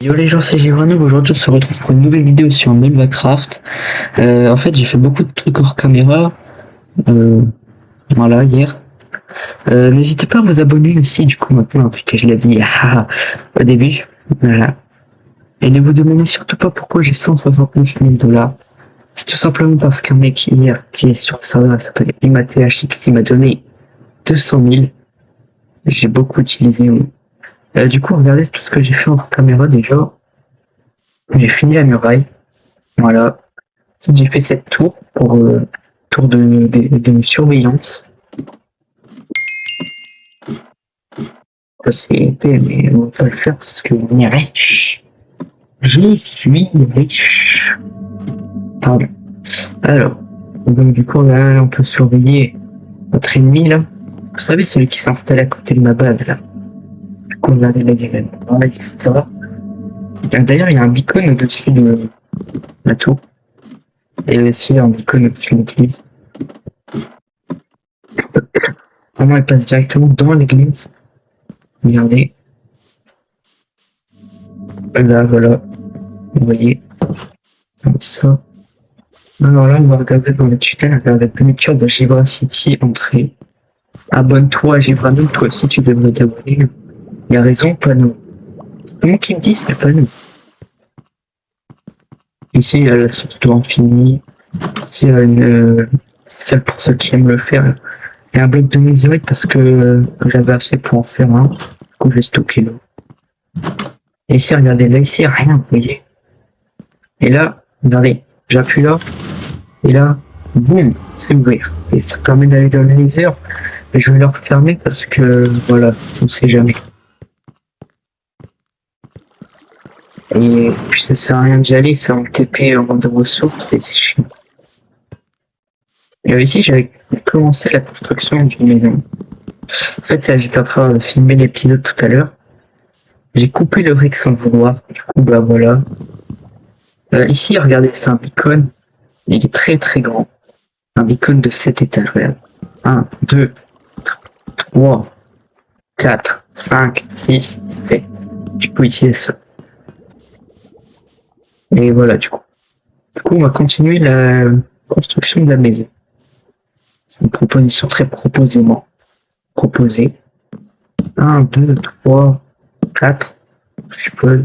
Yo les gens, c'est Givrano. Aujourd'hui on se retrouve pour une nouvelle vidéo sur Melvacraft. En fait j'ai fait beaucoup de trucs hors caméra, euh, voilà, hier. N'hésitez pas à vous abonner aussi du coup maintenant, vu que je l'ai dit au début. Voilà. Et ne vous demandez surtout pas pourquoi j'ai 169 000 dollars. C'est tout simplement parce qu'un mec hier qui est sur le serveur, il s'appelle ImaTHX, qui m'a donné 200 000. J'ai beaucoup utilisé. Du coup regardez tout ce que j'ai fait hors caméra déjà. J'ai fini la muraille. Voilà. J'ai fait cette tour pour tour de surveillance. Ça, c'est épais, mais on va le faire parce qu'on est riche. Je suis riche. Pardon. Alors, donc du coup là, on peut surveiller notre ennemi là. Vous savez, celui qui s'installe à côté de ma base là. Du coup, regardez la gueule, etc. D'ailleurs, il y a un beacon au-dessus de la tour. Et aussi un beacon au-dessus de l'église. Vraiment, elle passe directement dans l'église. Regardez. Là, voilà. Vous voyez. Comme ça. Alors là, on va regarder dans le tunnel, regarder la puniture de Givra City, entrée. Abonne-toi à Givrano, toi aussi tu devrais t'abonner. Il a raison, pas nous. C'est moi qui me dis, c'est pas nous. Ici, il y a la source de l'infini. Ici, il y a une celle pour ceux qui aiment le faire. Il y a un bloc de netherite parce que j'avais assez pour en faire un. Du coup, j'ai stocké l'eau. Et ici, regardez, là, ici, il n'y a rien, vous voyez. Et là, regardez, j'appuie là. Et là, boum, c'est ouvert. Et ça permet d'aller dans le nether. Mais je vais le refermer parce que, voilà, on sait jamais. Et puis ça sert à rien d'y aller, ça va me TP en mode ressources et c'est chiant. Et ici, j'avais commencé la construction d'une maison. En fait, j'étais en train de filmer l'épisode tout à l'heure. J'ai coupé le brick sans le vouloir. Du coup, bah voilà. Ici, regardez, c'est un beacon. Il est très très grand. Un beacon de 7 étages, regarde. 1, 2, 3, 4, 5, 6, 7. Tu peux utiliser ça. Et voilà, du coup. Du coup, on va continuer la construction de la maison. C'est une proposition très proposément. Proposée. 1, 2, 3, 4. Je suppose.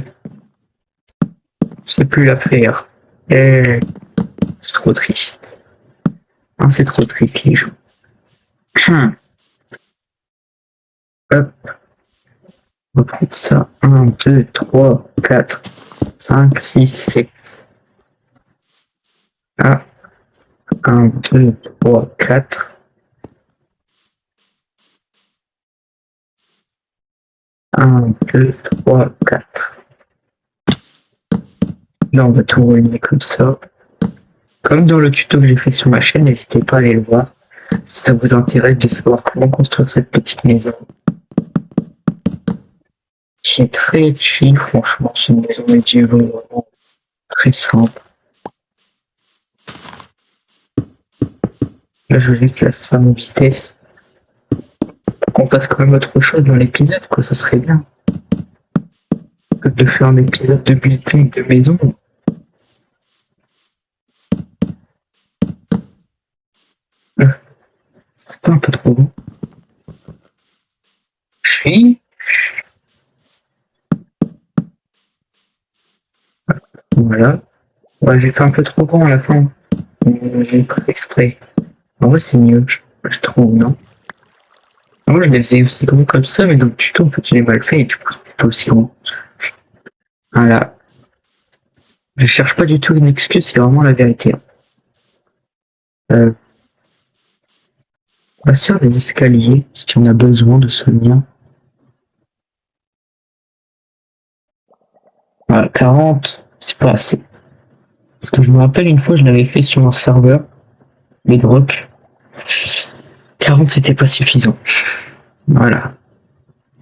Je sais plus la faire. Et c'est trop triste. Hein, c'est trop triste, les gens. Hop. On va prendre ça. 1, 2, 3, 4, 5, 6, 7. Ah. 1, 2, 3, 4. 1, 2, 3, 4. Là, on va tout relier comme ça. Comme dans le tuto que j'ai fait sur ma chaîne, n'hésitez pas à aller le voir. Si ça vous intéresse de savoir comment construire cette petite maison. Qui est très chill, franchement, c'est une maison médiévale vraiment très simple. Là, je vais juste la faire en vitesse. Pour qu'on fasse quand même autre chose dans l'épisode, quoi, ça serait bien. Que de faire un épisode de building de maison. C'est un peu trop long. Puis, voilà. Ouais, j'ai fait un peu trop grand à la fin. J'ai pas fait exprès. En vrai, c'est mieux, je trouve, non? Moi, je les faisais aussi gros comme ça, mais dans le tuto, en fait, je l'ai mal fait et du coup, c'était pas aussi grand. Voilà. Je cherche pas du tout une excuse, c'est vraiment la vérité. On va se faire des escaliers, parce qu'on a besoin de ce lien. Voilà, 40, c'est pas assez. Parce que je me rappelle une fois, je l'avais fait sur un serveur, Bedrock. 40, c'était pas suffisant. Voilà.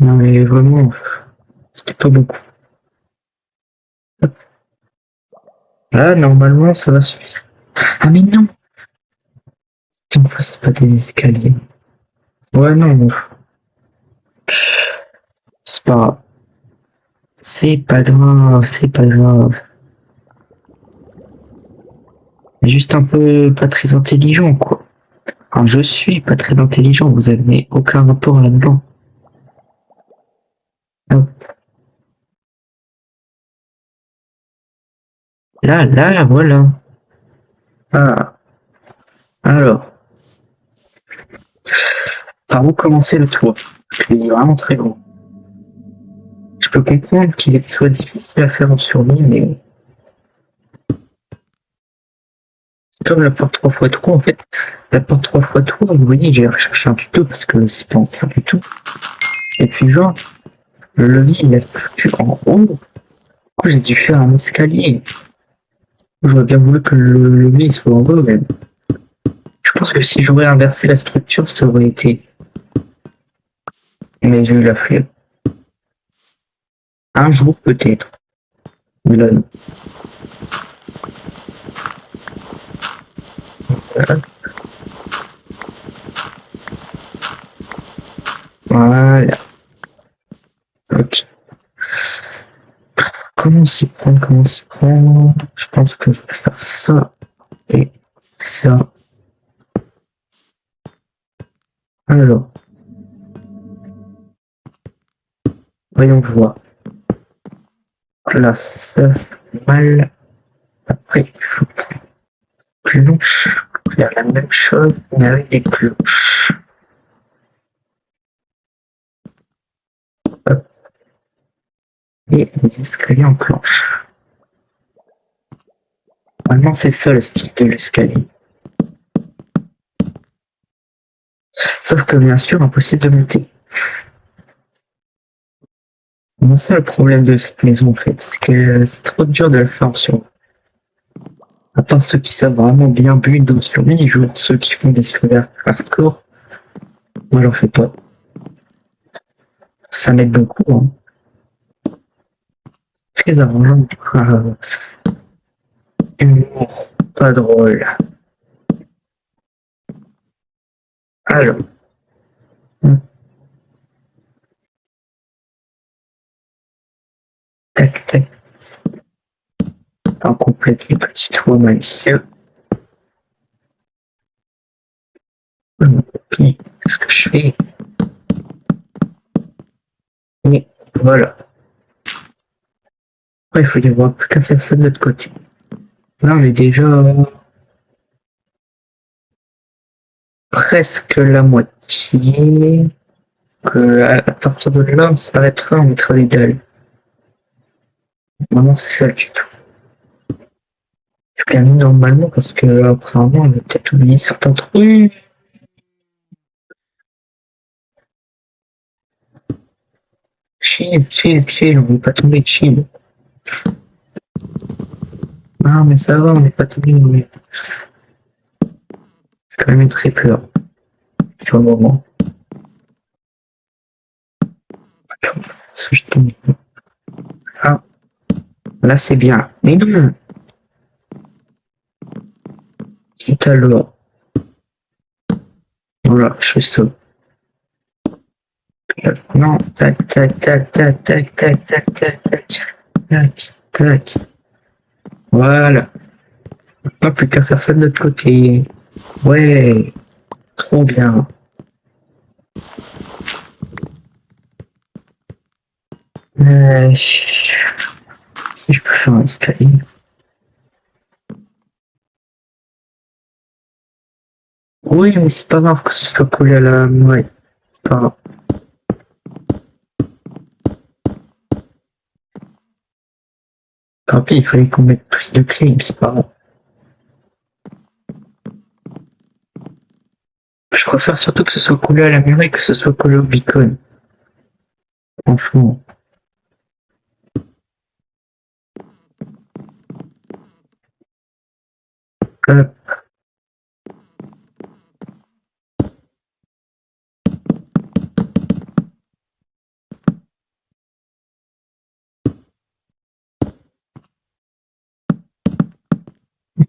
Non, mais vraiment, c'était pas beaucoup. Là, normalement, ça va suffire. Ah, mais non! Une fois, c'est pas des escaliers. Ouais, non, c'est pas grave. C'est pas grave, c'est pas grave. Juste un peu pas très intelligent, quoi. Enfin, je suis pas très intelligent, vous avez aucun rapport là-dedans. Hop. Là, voilà. Ah. Alors, par où commencer le tour? Il est vraiment très grand. Je peux comprendre qu'il soit difficile à faire en survie, mais comme la porte 3x3, en fait, la porte 3x3, vous voyez, j'ai recherché un tuto parce que c'est pas en faire du tout. Et puis genre, le levier, il est foutu en haut. Du coup, j'ai dû faire un escalier. J'aurais bien voulu que le levier soit en haut, mais je pense que si j'aurais inversé la structure, ça aurait été. Mais j'ai eu la flemme. Un jour peut-être. Mais là, non. Voilà. Voilà. Ok. Comment s'y prendre? Comment s'y prendre? Je pense que je vais faire ça et ça. Alors, voyons voir. Là, ça c'est mal. Après, il faut cloche. Faire la même chose, mais avec des cloches. Hop. Et des escaliers en planche. Normalement, c'est ça le style de l'escalier. Sauf que bien sûr, impossible de monter. Mon seul problème de cette maison, en fait, c'est que c'est trop dur de la faire en survie. À part ceux qui savent vraiment bien build dans survie, genre ceux qui font des survies hardcore, moi j'en fais pas. Ça m'aide beaucoup, hein. Très arrangeant. Humour, pas drôle. Alors, tac, tac. On complète les petits toits malicieux. Puis, ce que je fais. Et voilà. Après, il faut y avoir plus qu'à faire ça de l'autre côté. Là, on est déjà presque la moitié. Que à partir de là, on s'arrêtera, on mettra les dalles. Vraiment, c'est ça le tuto. J'ai bien dit normalement parce que apparemment, on a peut-être oublié certains trucs. Chill, on n'est pas tombé chill. Non, mais ça va, on n'est pas tombé, mais j'ai quand même eu très peur sur le moment. Si je tombe. Ah, là c'est bien. Mais non, tout à l'heure. Voilà, je fais ça. Non, tac, tac, tac, tac, tac, tac, tac, tac, tac, tac, tac. Voilà. Pas plus qu'à faire ça de l'autre côté. Ouais, trop bien. Si je peux faire un escalier. Oui, mais c'est pas grave que ce soit collé à la muraille. Pas grave. Tant pis, il fallait qu'on mette plus de clés, mais c'est pas grave. Je préfère surtout que ce soit collé à la muraille que ce soit collé au beacon. Franchement. Hop.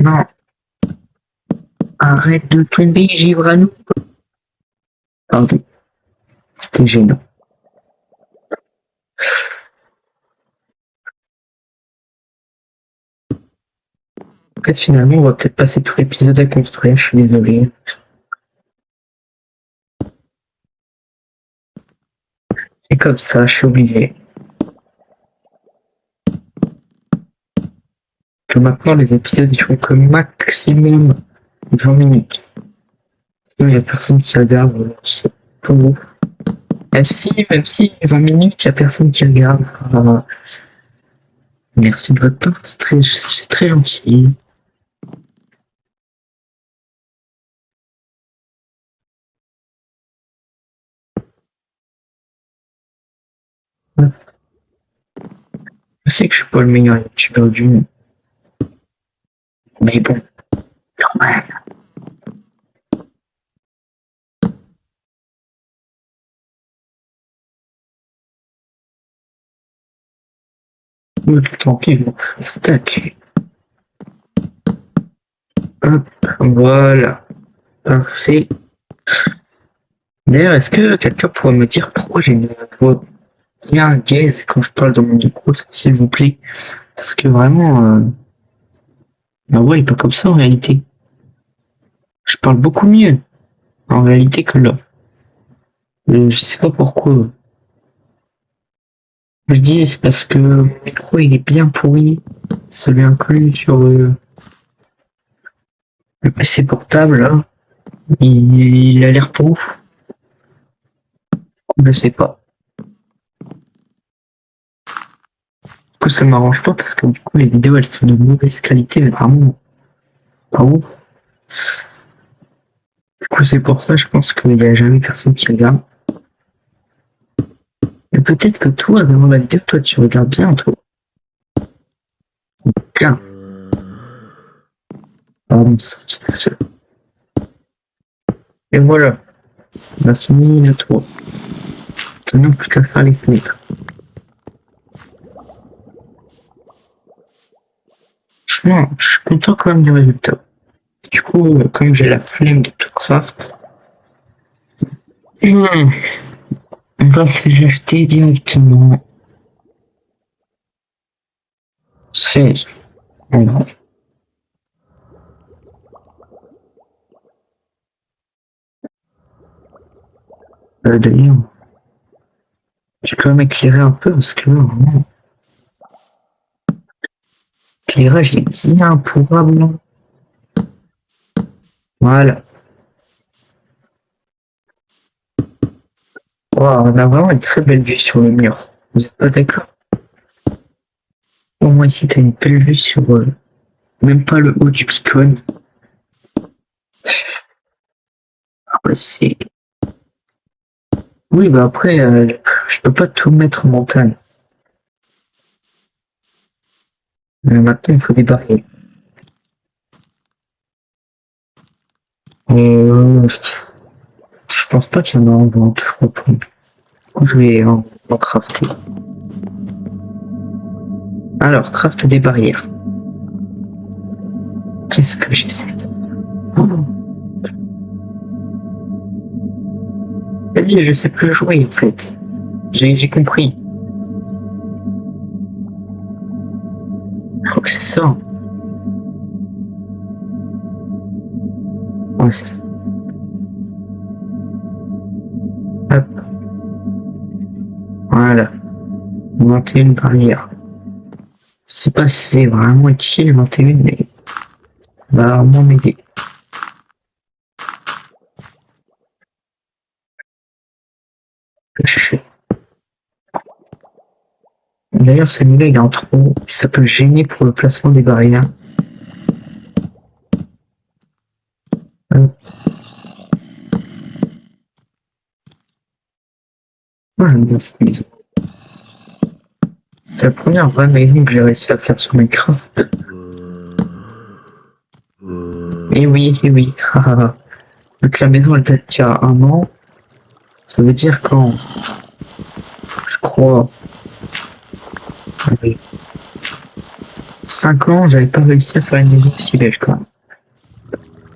Non, arrête de tomber, givre à nous. Pardon, c'était gênant. fait, finalement, on va peut-être passer tout l'épisode à construire, je suis désolé. C'est comme ça, je suis obligé. Que maintenant, les épisodes, ils font que maximum 20 minutes. Sinon, il n'y a personne qui regarde, c'est tout. Même si 20 minutes, il n'y a personne qui regarde. Merci de votre part, c'est très gentil. Je sais que je suis pas le meilleur youtubeur du monde. Mais bon, quand même. Tant pis, bon, stack. Hop, voilà. Parfait. D'ailleurs, est-ce que quelqu'un pourrait me dire pourquoi j'ai une voix bien gaze quand je parle dans mon micro, s'il vous plaît? Parce que vraiment, ma voix est pas comme ça en réalité. Je parle beaucoup mieux en réalité que là. Je sais pas pourquoi. Je dis c'est parce que mon micro il est bien pourri. Celui inclus sur le PC portable là. Il a l'air pas ouf. Je sais pas. Du coup ça m'arrange pas parce que du coup les vidéos elles sont de mauvaise qualité mais vraiment pas ouf. Du coup c'est pour ça je pense qu'il y a jamais personne qui regarde. Mais peut-être que toi devant la vidéo toi tu regardes bien toi. Aucun. Pardon, ça. Et voilà. On a fini le tour. Maintenant plus qu'à faire les fenêtres. Franchement, je suis content quand même du résultat. Du coup, comme j'ai la flemme de tout craft, on va se les acheter directement. 16. Voilà. D'ailleurs, j'ai quand même éclairé un peu parce que là, vraiment, l'éclairage est bien pourrable. Voilà. Wow, on a vraiment une très belle vue sur le mur. Vous êtes pas d'accord? Au moins ici, t'as une belle vue sur même pas le haut du Picon. Ouais, c'est. Oui, bah après, je peux pas tout mettre en montagne. Mais maintenant, il faut des barrières. Je pense pas qu'il y en a en vente, je crois pas. Du coup, je vais en crafter. Alors, craft des barrières. Qu'est-ce que j'essaie de... Oh. Je sais plus jouer en fait. J'ai compris. Faut que ça. Ouais, hop. Voilà. Monter une barrière. Je sais pas si c'est vraiment utile 21, mais va vraiment m'aider. D'ailleurs, celui-là, il est en trop. Ça peut gêner pour le placement des barrières. Moi, j'aime bien cette maison. C'est la première vraie maison que j'ai réussi à faire sur Minecraft. Et oui, et oui. Donc la maison, elle date d'il y a 1 an. Ça veut dire quand, je crois, 5 ans, j'avais pas réussi à faire une maison si belle quand même.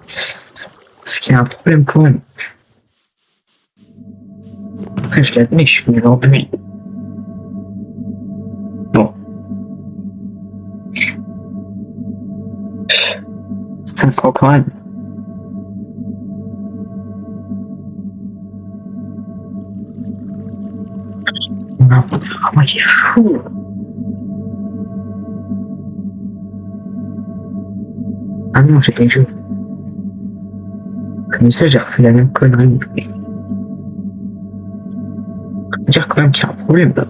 Parce qu'il y a un problème quand même. Après, je l'admets, je suis nul en build. Bon. C'est un con quand même. Non, vraiment, il est fou. Ah non, j'ai des jeux. Comme ça, j'ai refait la même connerie. Faut dire quand même qu'il y a un problème là.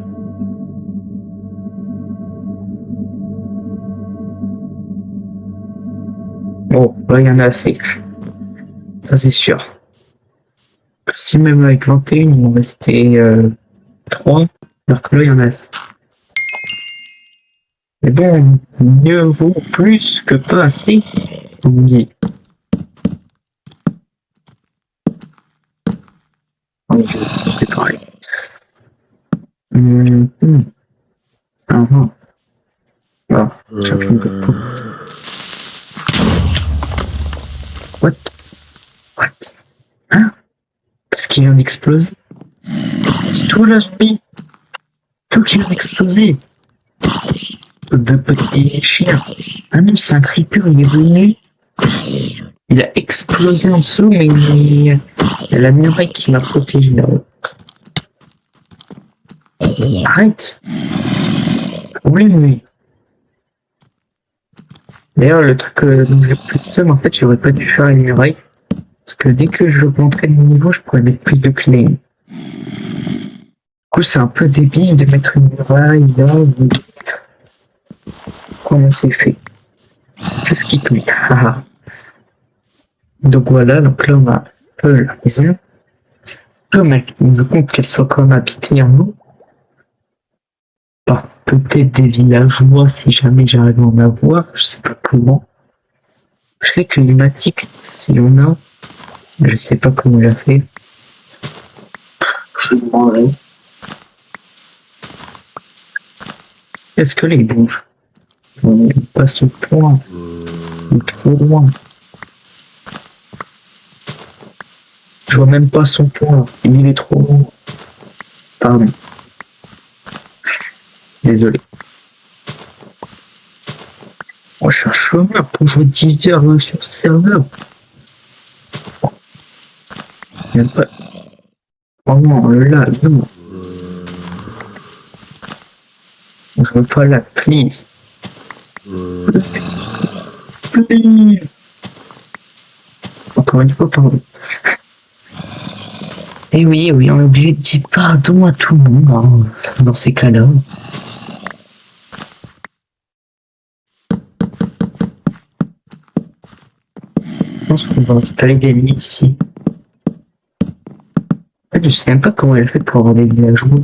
Bon, là, il y en a assez. Ça, c'est sûr. Si même avec 21, il m'en restait 3, alors que là, il y en a assez. Mais bon, mieux vaut plus que pas assez, comme on dit. Oh, je vais préparer. Ah, ah. Ah, cherche une peu. What? What? Hein? Qu'est-ce qui vient d'exploser? C'est tout là, zombie? Tout qui vient d'exploser. De petits chiens. Ah non, c'est un creeper, il est venu. Il a explosé en dessous, mais il y a la muraille qui m'a protégé là-haut. Arrête! Oui, oui. D'ailleurs, le truc dont j'ai plus de somme, en fait, j'aurais pas dû faire une muraille. Parce que dès que je augmenterais le niveau, je pourrais mettre plus de clés. Du coup, c'est un peu débile de mettre une muraille là. Comment c'est fait? C'est tout ce qui compte. Donc voilà, donc là, on a un peu la maison. Comme on veut compte qu'elle soit quand même habitée en eau. Par peut-être des villageois si jamais j'arrive à en avoir, je sais pas comment. Je sais que Lunatic, si on a, je sais pas comment il a fait. Je demanderai. Est-ce que les bouges? On passe au point. Il est trop loin. Je vois même pas son point. Il est trop loin. Pardon. Désolé. Moi, je suis un chômeur pour jouer 10 heures sur ce serveur. Même pas. Oh non, là, non. Je veux pas la please. Please. Encore une fois, pardon. Et oui, oui, on est obligé de dire pardon à tout le monde hein, dans ces cas-là. Je pense qu'on va installer des lits ici. En fait, je sais même pas comment elle fait pour avoir des villageois.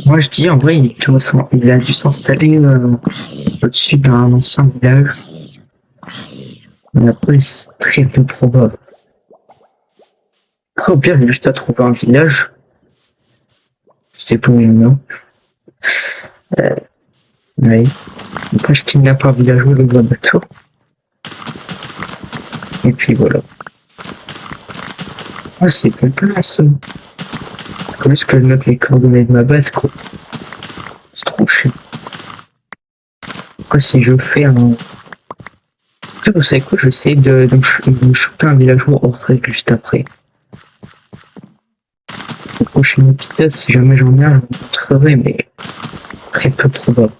Moi, je dis en vrai, il a dû s'installer au-dessus d'un ancien village. Mais après, c'est très peu probable. Après, au pire, il a juste à trouver un village. C'est pour une oui. Après, je kidnappe un villageois le bois bateau. Et puis voilà. Ah, c'est pas plein ça. Faut juste que je note les coordonnées de ma base, quoi. C'est trop chiant. Après, si je fais un. Vous savez quoi, j'essaie de me shooter un villageois hors règle juste après. Au prochain épisode, si jamais j'en ai un, je vous montrerai, mais c'est très peu probable.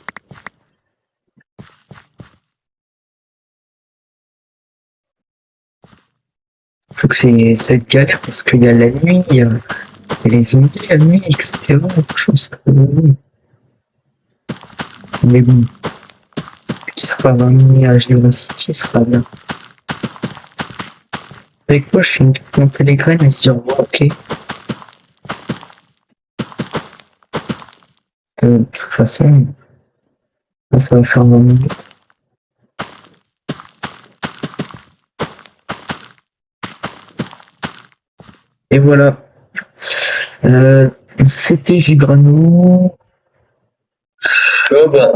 Faut que ça va être galère parce qu'il y a la nuit, il y a les zombies la nuit, etc. Je pense que mais bon, qui sera ramené à Géora City sera bien. Avec quoi je fais mon télégramme et je dis au revoir, ok. De toute façon, ça va faire 20 minutes. Et voilà. C'était Gibrano. Choba.